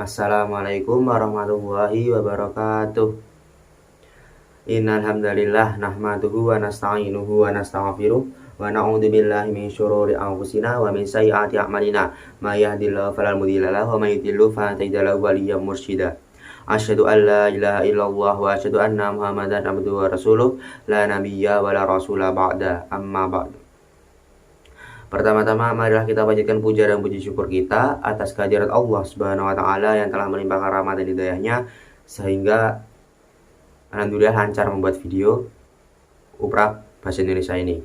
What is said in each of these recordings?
Assalamualaikum warahmatullahi wabarakatuh. Innal hamdalillah nahmaduhu wa nasta'inuhu wa nastaghfiruh wa na'udzu billahi min syururi anfusina wa min sayyiati a'malina. May yahdihillahu fala mudilla lahu wa may yudlil fala tajida lahu waliyyan mursyida. Asyhadu an la ilaha illallah wa asyhadu anna Muhammadan abduhu wa rasuluh la nabiyya wa la rasula ba'da amma ba'du. Pertama-tama marilah kita panjatkan puja dan puji syukur kita atas kehadirat Allah Subhanahu wa taala yang telah melimpahkan rahmat dan hidayahnya sehingga alhamdulillah lancar membuat video uprah bahasa Indonesia ini.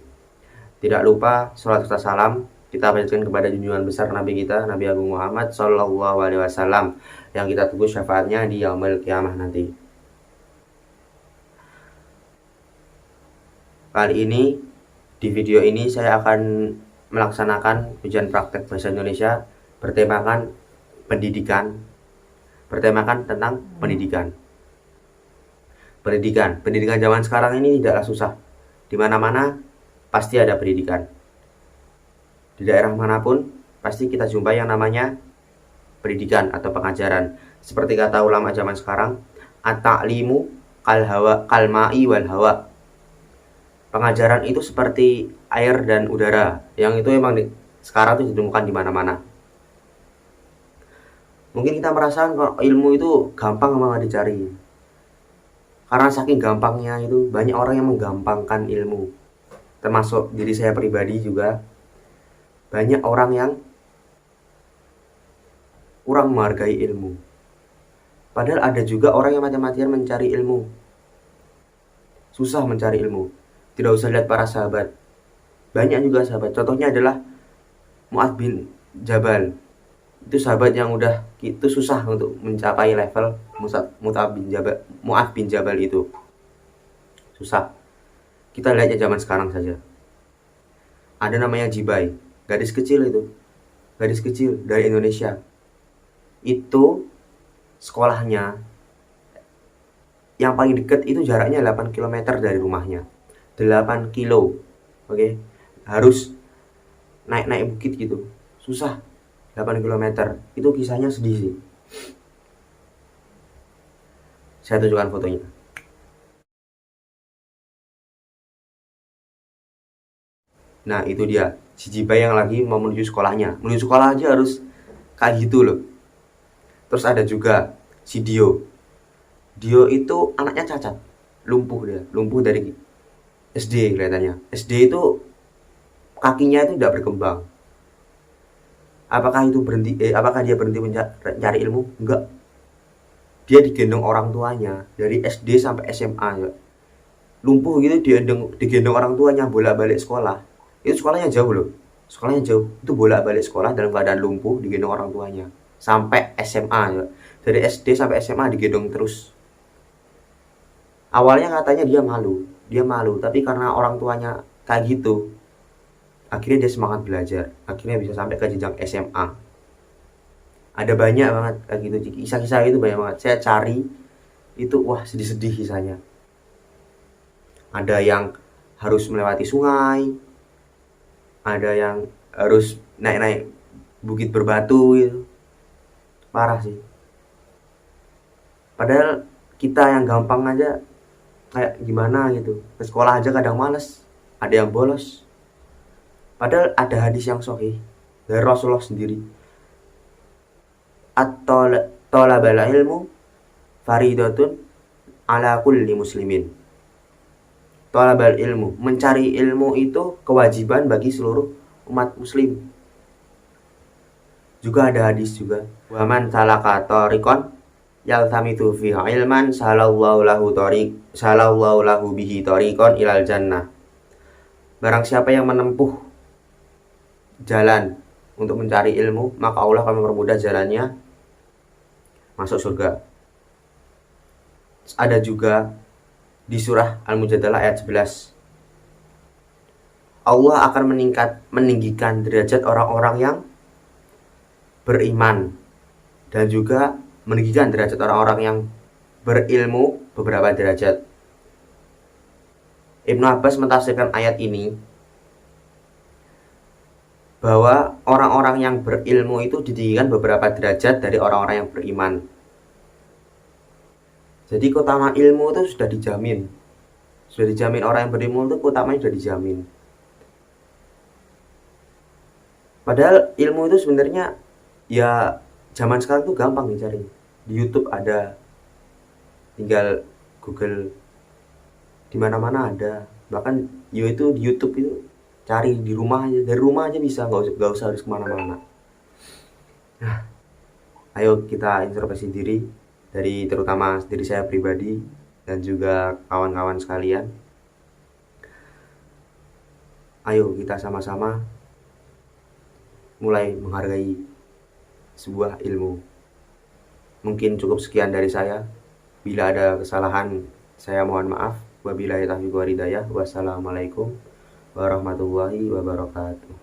Tidak lupa salat serta salam kita panjatkan kepada junjungan besar Nabi kita, Nabi Agung Muhammad sallallahu alaihi wasallam yang kita tunggu syafaatnya di yaumil qiyamah nanti. Kali ini di video ini saya akan melaksanakan ujian praktek bahasa Indonesia bertemakan pendidikan, bertemakan tentang pendidikan. Pendidikan zaman sekarang ini tidaklah susah. Di mana-mana pasti ada pendidikan. Di daerah manapun pasti kita jumpai yang namanya pendidikan atau pengajaran. Seperti kata ulama zaman sekarang, at-ta'limu kal ma'i wal hawa. Pengajaran itu seperti air dan udara, yang itu emang sekarang itu ditemukan di mana-mana. Mungkin kita merasakan kalau ilmu itu gampang banget dicari. Karena saking gampangnya itu banyak orang yang menggampangkan ilmu. Termasuk diri saya pribadi juga. Banyak orang yang kurang menghargai ilmu. Padahal ada juga orang yang mati-matian mencari ilmu. Susah mencari ilmu. Tidak usah lihat para sahabat. Banyak juga sahabat. Contohnya adalah Mu'adz bin Jabal. Itu sahabat yang udah itu susah untuk mencapai level Mu'adz bin Jabal itu. Susah. Kita lihatnya zaman sekarang saja. Ada namanya Jibai. Gadis kecil itu. Gadis kecil dari Indonesia. Itu sekolahnya yang paling dekat itu jaraknya 8 km dari rumahnya. 8 kilo, oke, harus naik bukit gitu, susah, 8 km, itu kisahnya sedih sih. Saya tunjukkan fotonya. Nah itu dia, si Jibai yang lagi mau menuju sekolahnya, menuju sekolah aja harus kayak gitu loh. Terus ada juga si Dio itu anaknya cacat, lumpuh dari SD kelihatannya. SD itu kakinya itu tidak berkembang. Apakah dia berhenti mencari ilmu? Enggak. Dia digendong orang tuanya dari SD sampai SMA ya. Lumpuh gitu digendong orang tuanya bolak-balik sekolah. Itu sekolahnya jauh loh. Sekolahnya jauh. Itu bolak-balik sekolah dalam keadaan lumpuh digendong orang tuanya sampai SMA ya. Dari SD sampai SMA digendong terus. Awalnya katanya dia malu, tapi karena orang tuanya kayak gitu, akhirnya dia semangat belajar, akhirnya bisa sampai ke jenjang SMA. Ada banyak banget kayak gitu, kisah-kisah itu banyak banget. Saya cari itu, wah sedih-sedih kisahnya. Ada yang harus melewati sungai, ada yang harus naik bukit berbatu gitu. Parah sih. Padahal kita yang gampang aja kayak gimana gitu, ke sekolah aja kadang males, ada yang bolos. Padahal ada hadis yang sahih dari Rasulullah sendiri, at-talabul ilmu faridatun ala kulli muslimin. Talabul ilmu, mencari ilmu itu kewajiban bagi seluruh umat muslim. Juga ada hadis juga, wa man salaka tariqan yaltamitu fi ilman salallahu lahu bihi tariqan ilal jannah. Barang siapa yang menempuh jalan untuk mencari ilmu, maka Allah akan mempermudah jalannya masuk surga. Ada juga di surah Al-Mujadalah ayat 11. Allah akan meninggikan derajat orang-orang yang beriman dan juga meninggikan derajat orang-orang yang berilmu beberapa derajat. Ibnu Abbas mentafsirkan ayat ini, bahwa orang-orang yang berilmu itu ditinggikan beberapa derajat dari orang-orang yang beriman. Jadi keutamaan ilmu itu sudah dijamin. Sudah dijamin, orang yang berilmu itu keutamanya sudah dijamin. Padahal ilmu itu sebenarnya ya zaman sekarang tuh gampang dicari. Di YouTube ada, tinggal Google, di mana-mana ada. Bahkan itu di YouTube itu cari di rumah aja, dari rumah aja bisa, nggak usah harus kemana-mana. Nah, ayo kita introspeksi diri, dari terutama diri saya pribadi dan juga kawan-kawan sekalian. Ayo kita sama-sama mulai menghargai sebuah ilmu. Mungkin cukup sekian dari saya. Bila ada kesalahan, saya mohon maaf. Wabillahi taufiq wal hidayah. Wassalamualaikum warahmatullahi wabarakatuh.